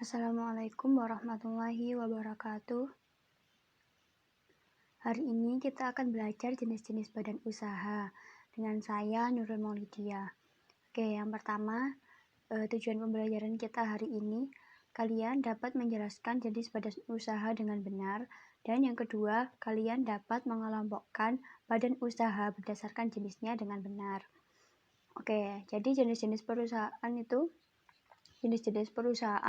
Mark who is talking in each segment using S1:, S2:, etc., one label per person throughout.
S1: Assalamualaikum warahmatullahi wabarakatuh. Hari ini kita akan belajar jenis-jenis badan usaha dengan saya Nurul Maulidia. Oke, yang pertama, tujuan pembelajaran kita hari ini, kalian dapat menjelaskan jenis badan usaha dengan benar, dan yang kedua, kalian dapat mengelompokkan badan usaha berdasarkan jenisnya dengan benar. Oke, jadi jenis-jenis perusahaan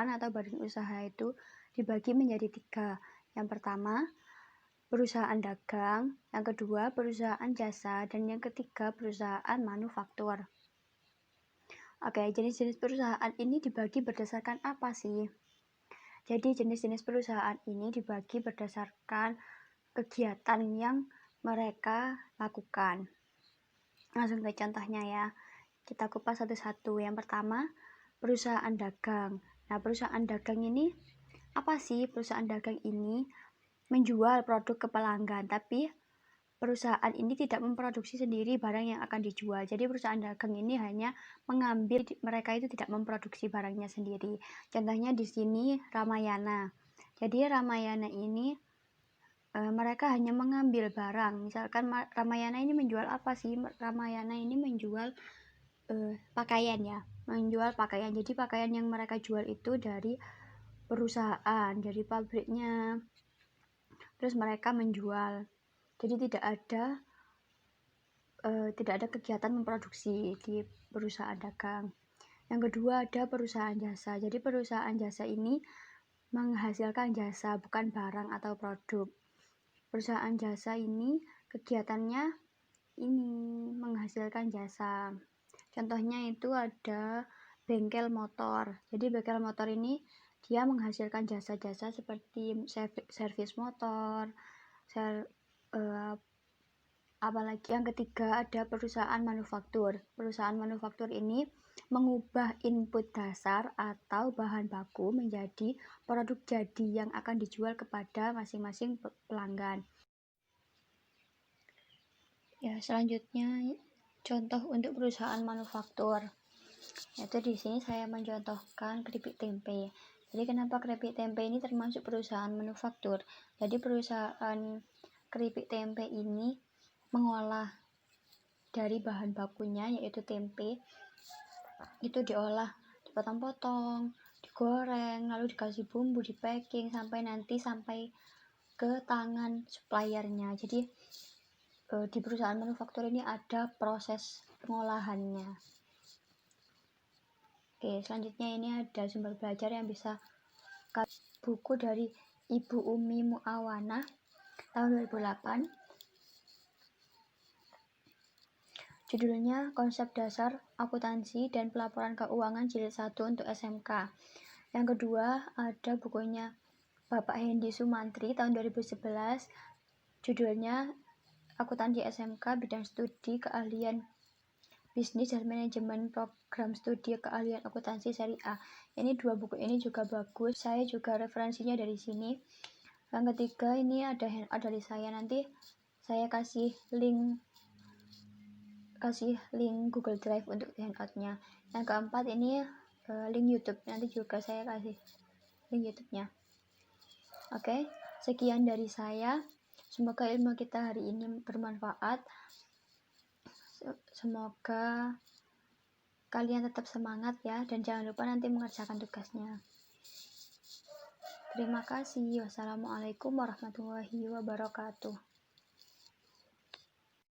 S1: atau badan usaha itu dibagi menjadi 3. Yang pertama, perusahaan dagang, yang kedua, perusahaan jasa, dan yang ketiga, perusahaan manufaktur. Oke, jenis-jenis perusahaan ini dibagi berdasarkan apa sih? Jadi, jenis-jenis perusahaan ini dibagi berdasarkan kegiatan yang mereka lakukan. Langsung ke contohnya ya. Kita kupas satu-satu. Yang pertama, perusahaan dagang. Nah, perusahaan dagang ini apa sih? Perusahaan dagang ini menjual produk ke pelanggan, tapi perusahaan ini tidak memproduksi sendiri barang yang akan dijual. Jadi perusahaan dagang ini hanya mengambil, mereka itu tidak memproduksi barangnya sendiri. Contohnya di sini Ramayana. Jadi Ramayana ini mereka hanya mengambil barang. Misalkan Ramayana ini menjual apa sih? Ramayana ini menjual pakaian ya, menjual pakaian. Jadi pakaian yang mereka jual itu dari perusahaan, dari pabriknya, terus mereka menjual. Jadi tidak ada kegiatan memproduksi di perusahaan dagang. Yang kedua, ada perusahaan jasa. Jadi perusahaan jasa ini menghasilkan jasa, bukan barang atau produk. Perusahaan jasa ini kegiatannya ini menghasilkan jasa. Contohnya itu ada bengkel motor. Jadi bengkel motor ini dia menghasilkan jasa-jasa seperti servis motor, apalagi. Yang ketiga ada perusahaan manufaktur. Perusahaan manufaktur ini mengubah input dasar atau bahan baku menjadi produk jadi yang akan dijual kepada masing-masing pelanggan. Ya, selanjutnya contoh untuk perusahaan manufaktur. Yaitu di sini saya mencontohkan keripik tempe. Jadi kenapa keripik tempe ini termasuk perusahaan manufaktur? Jadi perusahaan keripik tempe ini mengolah dari bahan bakunya yaitu tempe, itu diolah, dipotong-potong, digoreng, lalu dikasih bumbu, di packing sampai ke tangan suppliernya. Jadi di perusahaan manufaktur ini ada proses pengolahannya. Oke, selanjutnya ini ada sumber belajar yang bisa buku dari Ibu Umi Muawanah tahun 2008. Judulnya Konsep Dasar Akuntansi dan Pelaporan Keuangan Jilid 1 untuk SMK. Yang kedua ada bukunya Bapak Hendy Sumantri tahun 2011. Judulnya Akuntansi SMK Bidang Studi Keahlian Bisnis dan Manajemen Program Studi Keahlian Akuntansi Seri A. Ini 2 buku ini juga bagus. Saya juga referensinya dari sini. Yang ketiga ini ada handout dari saya. Nanti saya kasih link Google Drive untuk handoutnya. Yang keempat ini link YouTube. Nanti juga saya kasih link YouTube-nya. Oke, sekian dari saya. Semoga ilmu kita hari ini bermanfaat. Semoga kalian tetap semangat ya, dan jangan lupa nanti mengerjakan tugasnya. Terima kasih. Wassalamualaikum warahmatullahi wabarakatuh.